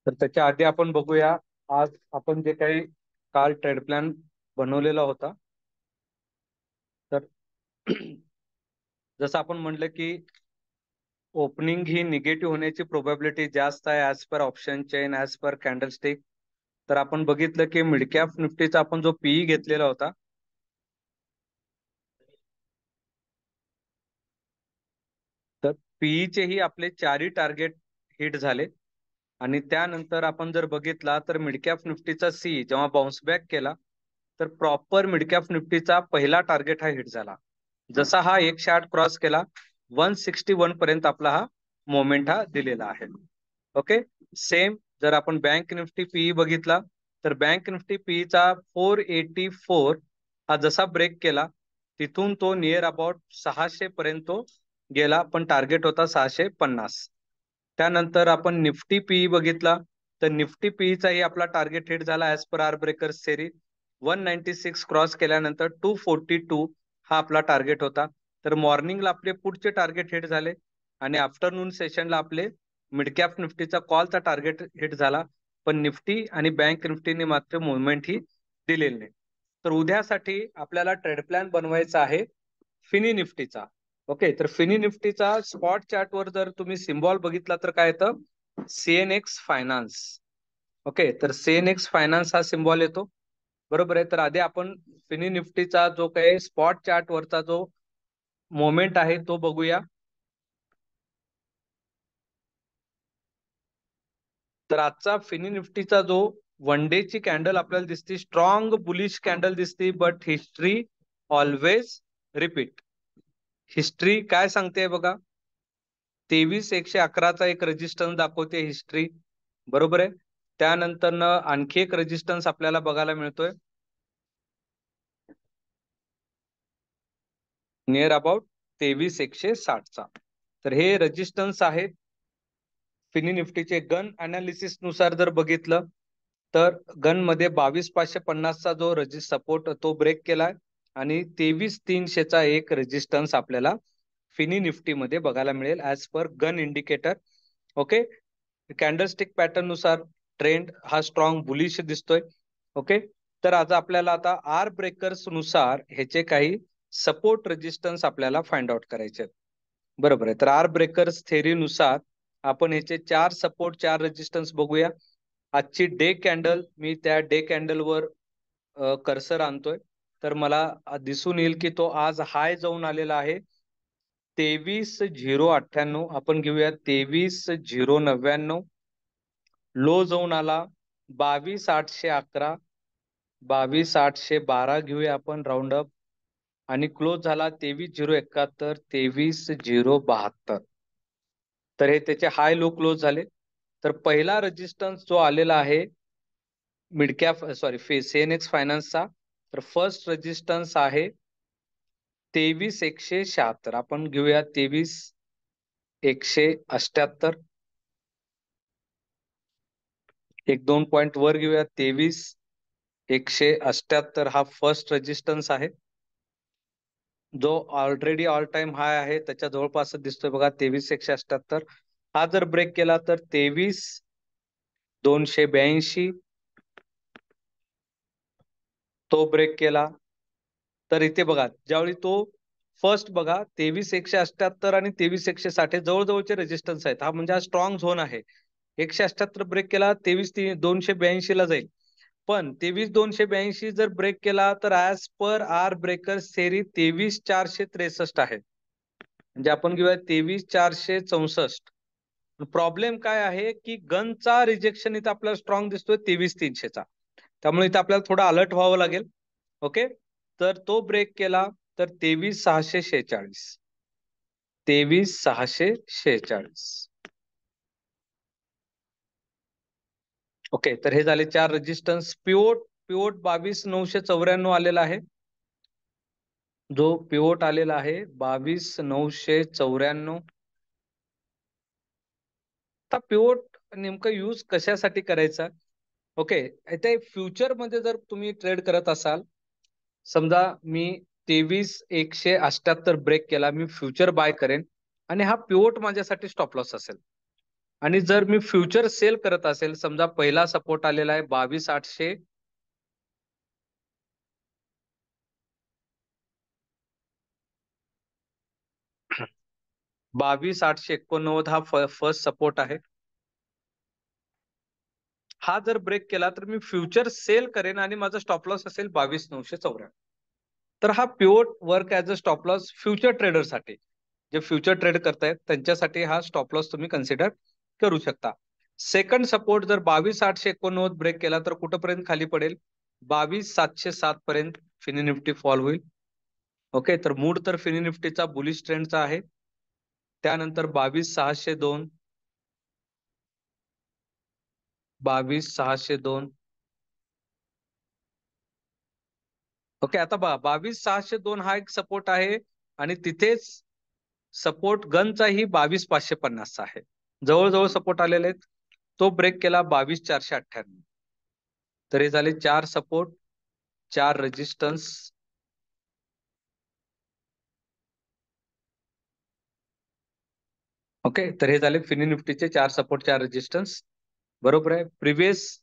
तर त्याच्या आधी आपण बघूया आज आपण जे काही काल ट्रेड प्लॅन बनवलेला होता. तर जसं आपण म्हटलं की ओपनिंग ही निगेटिव्ह होण्याची प्रोबॅबिलिटी जास्त आहे as per option chain, as per candlestick. तर आपण बघितलं की मिड कॅप निफ्टीचा आपण जो पीई घेतलेला होता, तर पीईचेही आपले चारही टार्गेट हिट झाले. आणि त्यानंतर आपण जर बघितला तर मिड कॅप निफ्टीचा सी जेव्हा बाउन्स बॅक केला तर प्रॉपर मिड कॅप निफ्टीचा पहिला टार्गेट हा हिट झाला. जसा हा 108 क्रॉस केला 161 पर्यंत आपला हा मोमेंट हा दिलेला आहे. ओके. सेम जर आपण बँक निफ्टी पीई बघितला तर बँक निफ्टी पीई चा 484 हा जसा ब्रेक केला तिथून तो नियर अबाउट 600 पर्यंत तो गेला, पण टार्गेट होता 650. त्यानंतर आपण निफ्टी पीई बघितला तर निफ्टी पीईचाही आपला टार्गेट हिट झाला as per our breakers theory. 196 cross केल्यानंतर 242 हा आपला टार्गेट होता. तर मॉर्निंगला आपले पुढचे टार्गेट हिट झाले आणि आफ्टरनून सेशनला आपले मिड कॅप निफ्टीचा कॉलचा टार्गेट हिट झाला, पण निफ्टी आणि बँक निफ्टीने मात्र मुवमेंट ही दिलेली नाही. तर उद्यासाठी आपल्याला ट्रेड प्लॅन बनवायचा आहे फिनी निफ्टीचा. ओके. तर फिनी निफ्टीचा स्पॉट चार्ट वर जर तुम्ही सिम्बॉल बघितला तर काय येतं, सीएनएक्स फायनान्स. ओके. तर सीएनएक्स फायनान्स हा सिम्बॉल येतो, बरोबर आहे. तर आधी आपण फिनी निफ्टीचा जो काही स्पॉट चार्ट वरचा जो मोमेंट आहे तो बघूया. तर आजचा फिनी निफ्टीचा जो वन डे ची कॅन्डल आपल्याला दिसते स्ट्रॉंग बुलिश कॅन्डल दिसते, but history always repeat. History काय सांगते बघा, 23,111चा एक रेजिस्टन्स दाखवते हिस्ट्री, बरोबर आहे. त्यानंतर आणखी एक रेजिस्टन्स आपल्याला बघायला मिळतोय नियर अबाउट 23,160चा. तर हे रेजिस्टन्स आहेत फिनी निफ्टीचे. गन अनालिसिस नुसार जर बघितलं तर गन मध्ये 22,550चा जो सपोर्ट तो ब्रेक केलाय आणि 23,300चा एक रेजिस्टन्स आपल्याला फिनी निफ्टी मध्ये बघायला मिळेल as per gun indicator. Okay. Candlestick pattern नुसार ट्रेंड हा स्ट्रॉंग बुलिश दिसतोय. ओके. तर आज आपल्याला आता आर ब्रेकर्स नुसार ह्याचे काही सपोर्ट रेजिस्टन्स आपल्याला फाइंड आउट करायचे आहेत, बरोबर आहे. तर आर ब्रेकर्स थेरी नुसार आपण ह्याचे 4 सपोर्ट 4 रेजिस्टन्स बघूया. आजची डे कॅन्डल, मी त्या डे कॅन्डल वर कर्सर आणतोय तर मला दिसून येईल की तो आज हाय जाऊन आलेला आहे 23,098. आपण घेऊया 23,099. लो जाऊन आला 22,811, 22,812 घेऊया आपण राऊंड अप, आणि क्लोज झाला 23,071, 23,072. तर हे त्याचे हाय लो क्लोज झाले. तर पहिला रेजिस्टन्स जो आलेला आहे मिड कॅप सॉरी सीएनएक्स फायनान्सचा, तर फर्स्ट रेजिस्टन्स आहे 23,176. आपण घेऊया 23,178. एक दोन पॉइंट वर घेऊया 23,178 हा फर्स्ट रेजिस्टन्स आहे, जो ऑलरेडी ऑल टाइम हाय आहे त्याच्या जवळपास दिसतोय बघा 23,178. हा जर ब्रेक केला तर 23,282 तो ब्रेक केला तर इथे बघा ज्यावेळी तो फर्स्ट बघा 23,178 आणि 23,160 हे जवळजवळचे रेजिस्टन्स आहेत. हा म्हणजे हा स्ट्रॉंग झोन आहे. 178 ब्रेक केला 23,282 ला जाईल, पण 23,282 जर ब्रेक केला तर as per our breaker theory 23,463 आहे. म्हणजे आपण घेऊया 23,464. प्रॉब्लेम काय आहे की गनचा रिजेक्शन इथे आपल्याला स्ट्रॉंग दिसतोय 23,300चा, त्यामुळे इथे आपल्याला थोडं अलर्ट व्हावं लागेल. ओके. तर तो ब्रेक केला तर 23,646, 23,646. ओके. तर हे झाले 4 रेजिस्टन्स. पिवोट पिवोट 22,994 आलेला आहे, जो पिवोट आलेला आहे 22,994. आता पिवोट नेमकं यूज कशासाठी करायचा? ओके. इथे फ्युचर मध्ये जर तुम्ही ट्रेड करत असाल, समजा मी 23,178 ब्रेक केला, मी फ्युचर बाय करेन आणि हा पिवोट माझ्यासाठी स्टॉप लॉस असेल. आणि जर मी फ्युचर सेल करत असेल, समजा पहिला सपोर्ट आलेला आहे 22,800, 22,889 हा फर्स्ट सपोर्ट आहे. हा जर ब्रेक केला तर मी फ्युचर सेल करेन आणि माझा स्टॉप लॉस असेल 22,994. तर हा pure work as a stop loss future ट्रेडरसाठी, जे फ्युचर ट्रेड करतायत त्यांच्यासाठी हा स्टॉप लॉस तुम्ही कन्सिडर करू शकता. सेकंड सपोर्ट जर 22,889 ब्रेक केला तर कुठपर्यंत खाली पडेल? 22,707 पर्यंत फिनी निफ्टी फॉल होईल. ओके, तर मूड तर फिनी निफ्टीचा बुलिश ट्रेंडचा आहे. त्यानंतर 22,602, 22,602. ओके, आता 22,602 हा एक सपोर्ट आहे आणि तिथेच सपोर्ट गनचाही 22,550 आहे. जवळजवळ सपोर्ट आलेले आहेत. तो ब्रेक केला 22,498. तर हे झाले 4 सपोर्ट, 4 रेजिस्टन्स. ओके, तर हे झाले फिनी निफ्टीचे 4 सपोर्ट, 4 रेजिस्टन्स. बरोबर आहे. प्रिव्हियस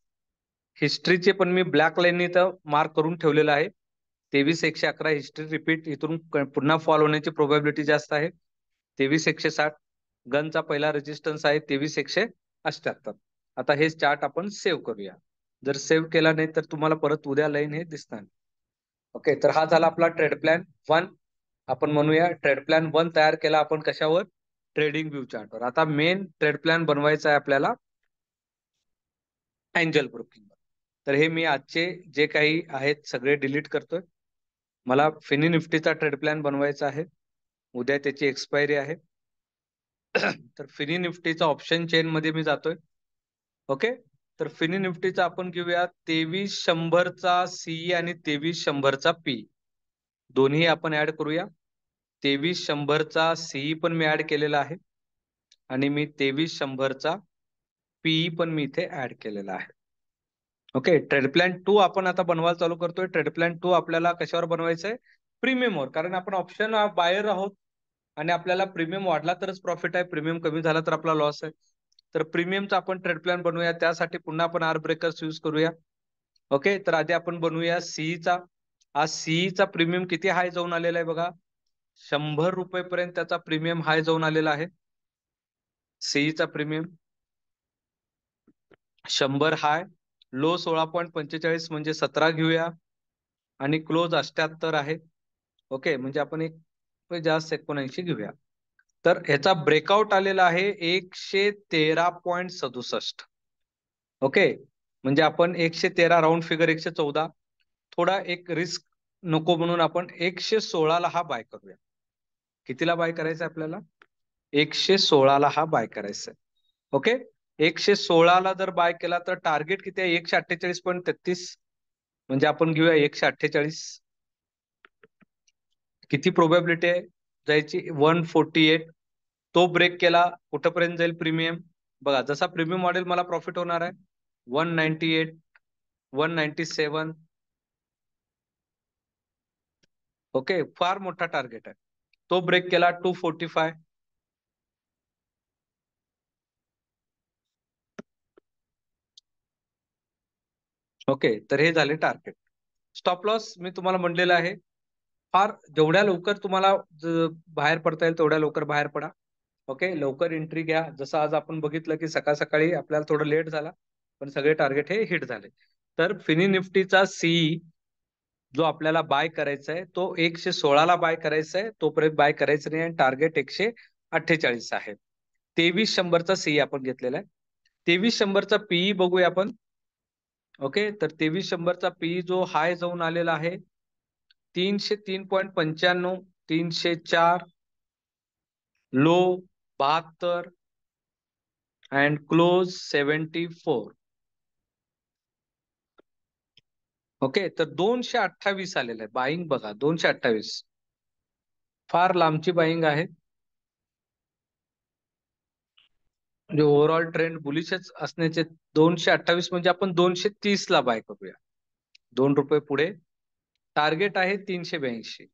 हिस्ट्रीचे पण मी ब्लॅक लाईन इथं मार्क करून ठेवलेलं आहे. 23,111 हिस्ट्री रिपीट, इथून पुन्हा फॉल होण्याची प्रोबॅबिलिटी जास्त आहे. 23,160 गनचा पहिला रेजिस्टन्स आहे. 23,178. आता हे चार्ट आपण सेव्ह करूया. जर सेव्ह केला नाही तर तुम्हाला परत उद्या लाईन हे दिसणार. ओके, तर हा झाला आपला ट्रेड प्लॅन 1. आपण म्हणूया ट्रेड प्लॅन 1 तयार केला आपण कशावर? ट्रेडिंग व्यू चार्टवर. आता मेन ट्रेड प्लॅन बनवायचा आहे आपल्याला एंजल ब्रोकिंग. तर हे मी आजचे जे काही आहेत सगळे डिलीट करतोय. मला फिनी निफ्टीचा ट्रेड प्लॅन बनवायचा आहे. उद्या त्याची एक्सपायरी आहे. तर फिनी निफ्टीचा ऑप्शन चेन मध्ये मी जातोय. ओके, तर फिनी निफ्टीचा आपण घेऊया 23,100चा सी आणि 23,100चा पी, दोन्ही आपण ऍड करूया. 23,100चा सी पण मी ऍड केलेला आहे आणि मी 23,100चा पी पण मी इथे ऍड केलेला आहे. ओके, ट्रेड प्लॅन 2 आपण आता बनवायला चालू करतोय. ट्रेड प्लॅन 2 आपल्याला कशावर बनवायचं आहे? प्रीमियमवर, कारण आपण ऑप्शन बायर आहोत आणि आपल्याला प्रीमियम वाढला तरच प्रॉफिट आहे, प्रीमियम कमी झाला तर आपला लॉस आहे. तर प्रीमियमचा आपण ट्रेड प्लॅन बनवूया. त्यासाठी पुन्हा आपण आर ब्रेकर्स यूज करूया. ओके, तर आधी आपण बनवूया सीईचा. आज सीईचा प्रीमियम किती हाय जाऊन आलेला आहे बघा, 100 रुपयेपर्यंत त्याचा प्रीमियम हाय जाऊन आलेला आहे. सीईचा प्रीमियम 100 हाय, लो 16.45 म्हणजे 17 घेऊया आणि क्लोज 78 आहे. ओके, म्हणजे आपण एक जास्त 79 घेऊया. तर ह्याचा ब्रेकआउट आलेला आहे 113.67. ओके, म्हणजे आपण 113 राऊंड फिगर 114, थोडा एक रिस्क नको म्हणून आपण 116ला हा बाय करूया. कितीला बाय करायचं आपल्याला? 116ला हा बाय करायचा आहे. ओके, 116ला जर बाय केला तर टार्गेट किती आहे? 148.33. म्हणजे आपण घेऊया 148. किती प्रोबॅबिलिटी आहे जायची? 148. तो ब्रेक केला कुठपर्यंत जाईल प्रीमियम? बघा, जसा प्रीमियम मॉडेल मला प्रॉफिट होणार आहे 198, 197. ओके, फार मोठा टार्गेट आहे. तो ब्रेक केला 245. ओके, तर हे झाले टार्गेट. स्टॉप लॉस मी तुम्हाला म्हणलेलं आहे, फार जेवढ्या लवकर तुम्हाला बाहेर पडता येईल तेवढ्या लवकर बाहेर पडा. ओके, लवकर एंट्री घ्या. जसं आज आपण बघितलं की सकाळ सकाळी आपल्याला थोडं लेट झाला, पण सगळे टार्गेट हे हिट झाले. तर फिनी निफ्टीचा सी जो आपल्याला बाय करायचा आहे तो 116ला बाय करायचा आहे, तोपर्यंत बाय करायचं नाही आणि टार्गेट 148 आहे. 23,100चा सी आपण घेतलेला आहे. 23,100चा पीई बघूया आपण. ओके, तर 23,100चा पीई जो हाय जाऊन आलेला आहे 303.95, 304, लो 72 अँड क्लोज 74. ओके, तर 228 आलेलं आहे बाईंग. बघा 228 फार लांबची बाईंग आहे. म्हणजे ओव्हरऑल ट्रेंड बुलिशच असण्याचे 228 म्हणजे आपण 230ला बाय करूया. 2 रुपये पुढे. टार्गेट आहे 382.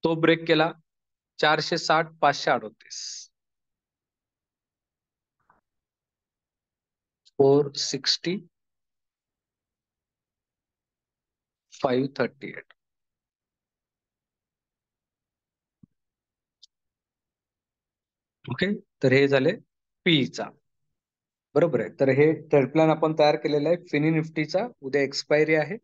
तो ब्रेक केला 460 538, 460 538. ओके, तर हे झाले पीचा. बरोबर आहे. तर हे ट्रेड प्लॅन आपण तयार केलेला आहे फिनी निफ्टीचा. उद्या एक्सपायरी आहे.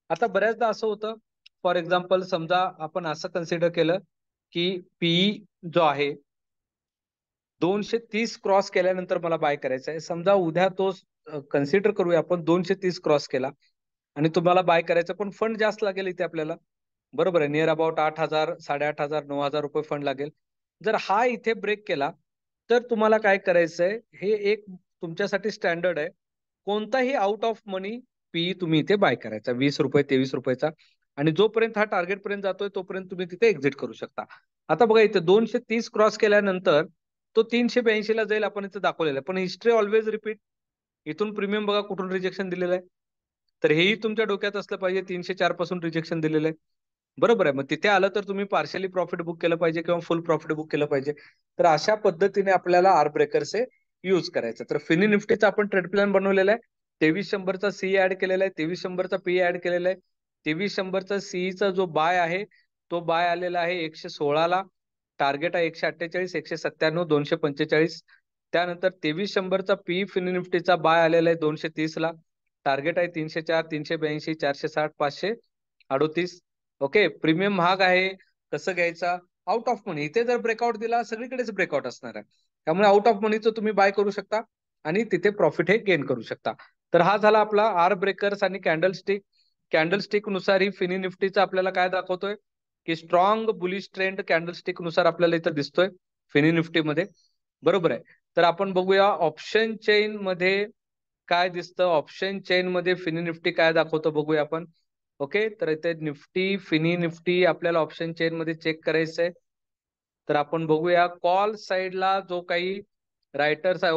आता बऱ्याचदा असं होतं, फॉर एक्झाम्पल समजा आपण असं कन्सिडर केलं की पीई जो आहे 230 क्रॉस केल्यानंतर मला बाय करायचा आहे. समजा उद्या तो कन्सिडर करूया आपण 230 क्रॉस केला आणि तुम्हाला बाय करायचं, पण फंड जास्त लागेल इथे आपल्याला. बरोबर आहे, नियर अबाउट 8,000 8,500 9,000 रुपये फंड लागेल. जर हा इथे ब्रेक केला तर तुम्हाला काय करायचंय, हे एक तुमच्यासाठी स्टँडर्ड आहे. कोणताही आउट ऑफ मनी पी तुम्ही इथे बाय करायचा, 20 रुपये 23 रुपयाचा, आणि जोपर्यंत हा टार्गेट पर्यंत जातोय तोपर्यंत तुम्ही तिथे एक्झिट करू शकता. आता बघा इथे 230 क्रॉस केल्यानंतर तो 382 ला जाईल, आपण इथे दाखवलेला आहे. पण हिस्ट्री ऑलवेज रिपीट. इथून प्रीमियम बघा कुठून रिजेक्शन दिलेलं आहे. तर हेही तुमच्या डोक्यात असलं पाहिजे, 304 पासून रिजेक्शन दिलेलं आहे. बरोबर आहे. मग तिथे आलं तर तुम्ही पार्शली प्रॉफिट बुक केलं पाहिजे किंवा फुल प्रॉफिट बुक केलं पाहिजे. तर अशा पद्धतीने आपल्याला आर ब्रेकरचे यूज करायचं. तर फिनी निफ्टीचा आपण ट्रेड प्लॅन बनवलेला आहे. 2300चा सी ऍड केलेला आहे, 2300चा पी ऍड केलेला आहे. 2300चा सीईचा जो बाय आहे तो बाय आलेला आहे 116ला. टार्गेट आहे 148, 197, 245. त्यानंतर 2300चा पी फिनी निफ्टीचा बाय आलेला आहे 230ला. टार्गेट आहे 304, 382, 460, 538. ओके, प्रीमियम महाग आहे. कसं घ्यायचा? आउट ऑफ मनी. इथे जर ब्रेकआउट दिला, सगळीकडेच ब्रेकआउट असणार आहे. त्यामुळे आउट ऑफ मनीचं तुम्ही बाय करू शकता आणि तिथे प्रॉफिट हे गेन करू शकता. तर हा झाला आपला आर ब्रेकर्स आणि कॅन्डलस्टिक. कॅन्डलस्टिक नुसार ही फिनी निफ्टीचा आपल्याला काय दाखवतोय की स्ट्रॉंग बुलिश ट्रेंड कॅन्डलस्टिक नुसार आपल्याला इथं दिसतोय फिनी निफ्टीमध्ये. बरोबर आहे. तर आपण बघूया ऑप्शन चेन मध्ये काय दिसतं. ऑप्शन चेन मध्ये फिनी निफ्टी काय दाखवतो बघूया आपण. ओके, तर इथे निफ्टी फिनी निफ्टी आपल्याला ऑप्शन चेन मध्ये चेक करायचंय. तर आपण बघूया कॉल साईडला जो काही रायटर्स आहे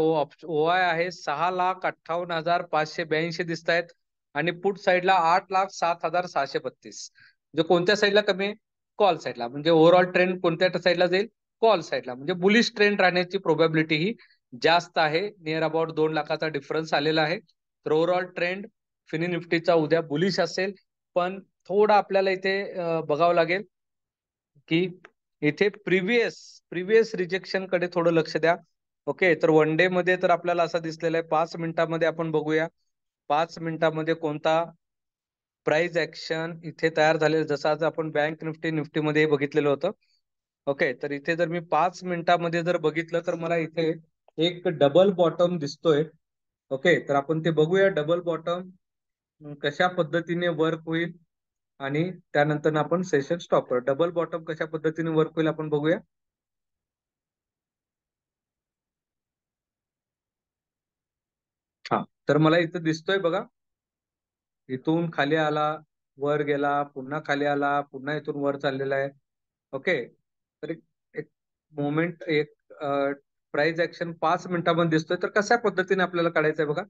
ओआय आहे 6,58,582 दिसत आहेत, आणि पुट साईडला 8,07,632. म्हणजे कोणत्या साईडला कमी आहे? कॉल साईडला. म्हणजे ओव्हरऑल ट्रेंड कोणत्या साईडला जाईल? कॉल साईडला. म्हणजे बुलिश ट्रेंड राहण्याची प्रोबॅबिलिटी ही जास्त आहे. नियर अबाउट 2 लाखाचा डिफरन्स आलेला आहे. तर ओव्हरऑल ट्रेंड फिनी निफ्टीचा उद्या बुलिश असेल. पण थोडं आपल्याला इथे बघावं लागेल की इथे प्रिव्हियस रिजेक्शन कडे थोडं लक्ष द्या. ओके, तर वन डे मध्ये तर आपल्याला असं दिसलेलं आहे. 5 मिनिटामध्ये आपण बघूया 5 मिनिटामध्ये कोणता प्राइस ऍक्शन इथे तयार झालेलं, जसं आज आपण बँक निफ्टी निफ्टीमध्ये बघितलेलं होतं. ओके, तर इथे जर मी 5 मिनिटामध्ये जर बघितलं तर मला इथे एक डबल बॉटम दिसतोय. ओके, तर आपण ते बघूया डबल बॉटम कशा पद्धतीने वर्क होईल आणि त्यानंतर आपण सेशन स्टॉप करू. डबल बॉटम कशा पद्धतीने वर्क होईल आपण बघूया. हा, तर मला इथं दिसतोय बघा, इथून खाली आला, वर गेला, पुन्हा खाली आला, पुन्हा इथून वर चाललेला आहे. ओके, तर एक मोमेंट, एक प्राइस ऍक्शन 5 मिनिटामध्ये दिसतोय. तर कशा पद्धतीने आपल्याला काढायचंय बघा.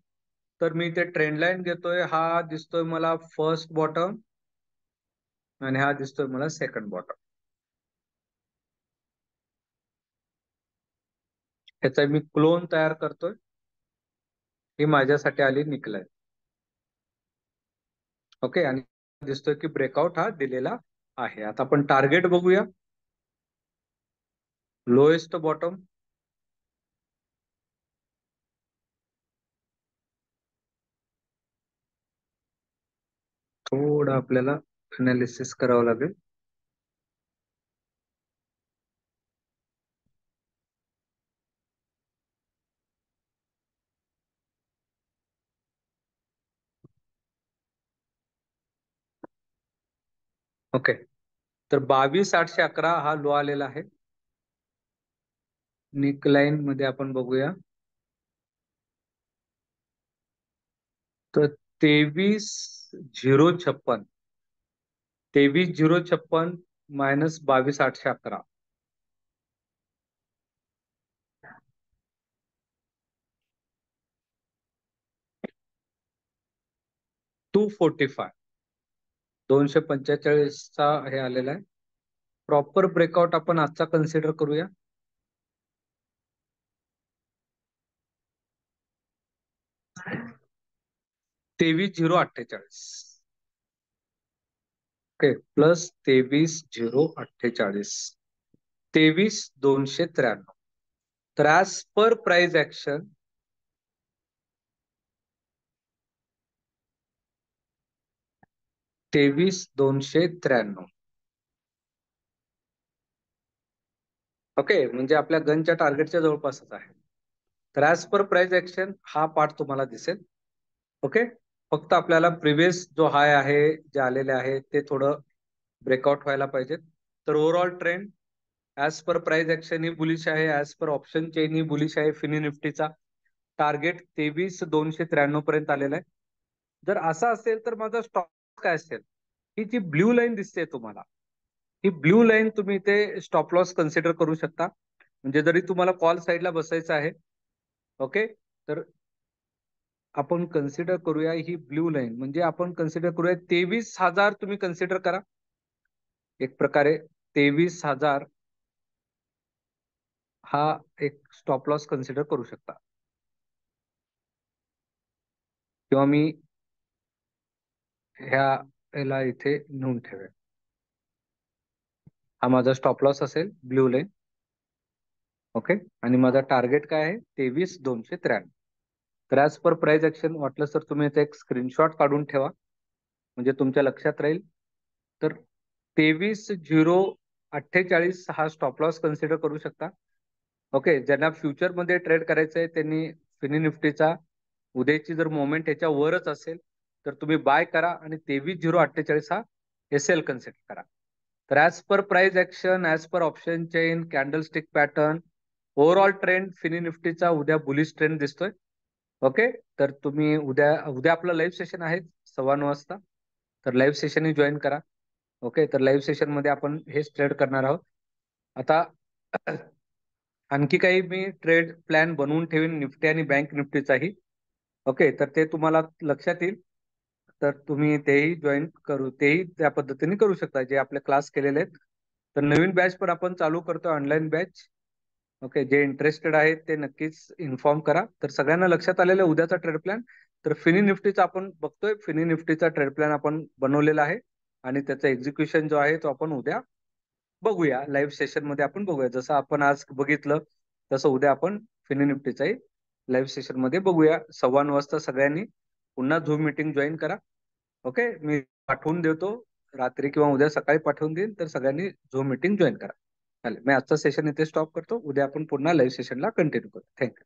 तर मी इथे ट्रेंड लाईन घेतोय. हा दिसतोय मला फर्स्ट बॉटम आणि हा दिसतोय मला सेकंड बॉटम. ह्याचा मी क्लोन तयार करतोय. ही माझ्यासाठी आली निकलाय. ओके, आणि दिसतोय की ब्रेकआउट हा दिलेला आहे. आता आपण टार्गेट बघूया. लोएस्ट बॉटम, थोडं आपल्याला अनालिसिस करावं लागेल. ओके, तर 22,811 हा लो आलेला आहे. निकलाईन मध्ये आपण बघूया तर 23,056, 23,056 मायनस 22,811, 245, 245चा हे आलेला आहे. प्रॉपर ब्रेकआउट आपण आजचा कन्सिडर करूया. 23,048. Okay, plus 23,048, 23,293. तर as per price action 23,293. Okay, म्हणजे आपल्या गनच्या टार्गेटच्या जवळपासच आहे. तर ऍज पर प्राइस ऍक्शन हा पार्ट तुम्हाला दिसेल. ओके, फक्त आपल्याला प्रिव्हियस जो हाय आहे, जे आलेले आहे ते थोडं ब्रेकआउट व्हायला पाहिजेत. तर overall trend as per price action ही बुलिश आहे, ऍज पर ऑप्शन चेन ही बुलिश आहे. फिनी निफ्टीचा टार्गेट 23,293 पर्यंत आलेला आहे. जर असं असेल तर माझा स्टॉप काय असेल? ही जी ब्ल्यू लाईन दिसते तुम्हाला, ही ब्ल्यू लाईन तुम्ही इथे स्टॉप लॉस कन्सिडर करू शकता. म्हणजे जरी तुम्हाला कॉल साईडला बसायचं आहे, ओके, तर आपण कन्सिडर करूया ही ब्ल्यू लाईन, म्हणजे आपण कन्सिडर करूया 23,000 तुम्ही कन्सिडर करा. एक प्रकारे 23,000 हा एक स्टॉप लॉस कन्सिडर करू शकता. किंवा मी ह्या याला इथे नेऊन ठेवेल. हा माझा स्टॉप लॉस असेल, ब्ल्यू लाईन. ओके, आणि माझा टार्गेट काय आहे? 23,293. तर ऍज पर प्राइस ऍक्शन वाटलं तर तुम्ही याचा एक स्क्रीनशॉट काढून ठेवा, म्हणजे तुमच्या लक्षात राहील. तर 23,048 हा स्टॉप लॉस कन्सिडर करू शकता. ओके, ज्यांना फ्युचरमध्ये ट्रेड करायचं आहे त्यांनी फिनी निफ्टीचा उद्याची जर मोमेंट याच्या वरच असेल तर तुम्ही बाय करा आणि 23,048 हा एसएल कन्सिडर करा. तर as per price action, as per option chain, candlestick pattern, overall trend फिनी निफ्टीचा उद्या बुलिश ट्रेंड दिसतोय. ओके, तर तुम्ही उद्या उद्या आपलं लाईव्ह सेशन आहे 9:15 वाजता. तर लाईव्ह सेशनही जॉईन करा. ओके, तर लाईव्ह सेशन मध्ये आपण हेच ट्रेड करणार आहोत. आता आणखी काही मी ट्रेड प्लॅन बनवून ठेवीन निफ्टी आणि बँक निफ्टीचाही. ओके, तर ते तुम्हाला लक्षात येईल. तर तुम्ही तेही जॉईन करू, तेही त्या पद्धतीने करू शकता जे आपले क्लास केलेले आहेत. तर नवीन बॅच पण आपण चालू करतो, ऑनलाईन बॅच. ओके, जे इंटरेस्टेड आहेत ते नक्कीच इन्फॉर्म करा. तर सगळ्यांना लक्षात आलेलं आहे उद्याचा ट्रेड प्लॅन. तर फिनी निफ्टीचा आपण बघतोय, फिनी निफ्टीचा ट्रेड प्लॅन आपण बनवलेला आहे आणि त्याचा एक्झिक्युशन जो आहे तो आपण उद्या बघूया. लाईव्ह सेशन मध्ये आपण बघूया. जसं आपण आज बघितलं तसं उद्या आपण फिनी निफ्टीचाही लाईव्ह सेशन मध्ये बघूया. 9:15 वाजता सगळ्यांनी पुन्हा झूम मीटिंग जॉईन करा. ओके, मी पाठवून देतो रात्री किंवा उद्या सकाळी पाठवून देईन. तर सगळ्यांनी झूम मीटिंग जॉईन करा. चालेल, मी आजचा सेशन इथे स्टॉप करतो. उद्या आपण पुन्हा लाईव्ह सेशनला कंटिन्यू करू. थँक्यू.